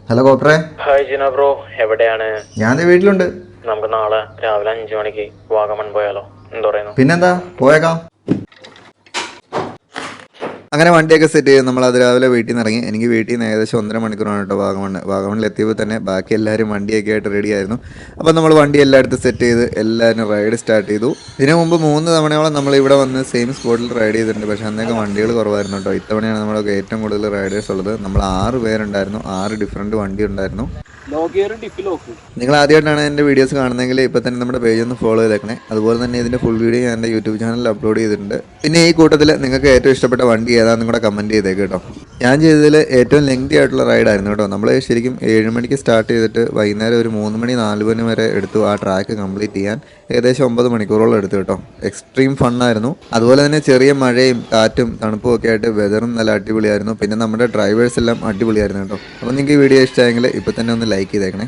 Hello കോപ്രേ. Hi ജിന bro, എവിടെയാണ്? ഞാൻ വീട്ടിലുണ്ട്. നമുക്ക് നാളെ രാവിലെ 5 മണിക്ക് വാഗമൺ പോയാലോ? എന്താ പറയുന്നു? പിന്നെന്താ, പോയേക്കാം. അങ്ങനെ വണ്ടിയൊക്കെ സെറ്റ് ചെയ്ത് നമ്മൾ അത് രാവിലെ വീട്ടിൽ നിന്ന് ഇറങ്ങി. എനിക്ക് വീട്ടിൽ നിന്ന് ഏകദേശം 1.5 മണിക്കൂറാണ് കേട്ടോ വാഗമണ്ണിൽ എത്തിയപ്പോൾ തന്നെ ബാക്കി എല്ലാവരും വണ്ടിയൊക്കെ ആയിട്ട് റെഡി ആയിരുന്നു. അപ്പോൾ നമ്മൾ വണ്ടി എല്ലായിടത്തും സെറ്റ് ചെയ്ത് എല്ലാവരും റൈഡ് സ്റ്റാർട്ട് ചെയ്തു. ഇതിനു മുമ്പ് 3 തവണയോളം നമ്മൾ ഇവിടെ വന്ന് സെയിം സ്പോട്ടിൽ റൈഡ് ചെയ്തിട്ടുണ്ട്. പക്ഷേ അന്നൊക്കെ വണ്ടികൾ കുറവായിരുന്നു കേട്ടോ. ഇത്തവണയാണ് നമ്മളൊക്കെ ഏറ്റവും കൂടുതൽ റൈഡേഴ്സ് ഉള്ളത്. നമ്മൾ 6 പേരുണ്ടായിരുന്നു, 6 ഡിഫറൻറ്റ് വണ്ടി ഉണ്ടായിരുന്നു. നിങ്ങൾ ആദ്യമായിട്ടാണ് എൻ്റെ വീഡിയോസ് കാണുന്നതെങ്കിൽ ഇപ്പോൾ തന്നെ നമ്മുടെ പേജ് ഒന്ന് ഫോളോ ചെയ്തേക്കണേ. അതുപോലെ തന്നെ ഇതിൻ്റെ ഫുൾ വീഡിയോ ഞാൻ എൻ്റെ യൂട്യൂബ് ചാനലിൽ അപ്ലോഡ് ചെയ്തിട്ടുണ്ട്. പിന്നെ ഈ കൂട്ടത്തിൽ നിങ്ങൾക്ക് ഏറ്റവും ഇഷ്ടപ്പെട്ട വണ്ടി ഏതാണെന്നും കൂടെ കമൻറ്റ് ചെയ്തേക്ക് കേട്ടോ. ഞാൻ ചെയ്തതിൽ ഏറ്റവും ലെങ്തി ആയിട്ടുള്ള റൈഡായിരുന്നു കേട്ടോ. നമ്മൾ ശരിക്കും 7 മണിക്ക് സ്റ്റാർട്ട് ചെയ്തിട്ട് വൈകുന്നേരം ഒരു 3 മണി 4 മണി വരെ എടുത്തു ആ ട്രാക്ക് കംപ്ലീറ്റ് ചെയ്യാൻ. ഏകദേശം 9 മണിക്കൂറോളം എടുത്തു കേട്ടോ. എക്സ്ട്രീം ഫണ്ണായിരുന്നു. അതുപോലെ തന്നെ ചെറിയ മഴയും കാറ്റും തണുപ്പും ഒക്കെ ആയിട്ട് വെതറും നല്ല അടിപൊളിയായിരുന്നു. പിന്നെ നമ്മുടെ ഡ്രൈവേഴ്സ് എല്ലാം അടിപൊളിയായിരുന്നു കേട്ടോ. അപ്പോൾ നിങ്ങൾക്ക് ഈ വീഡിയോ ഇഷ്ടമായെങ്കിൽ ഇപ്പോൾ തന്നെ ഒന്ന് ലൈക്ക് ചെയ്തേക്കണേ.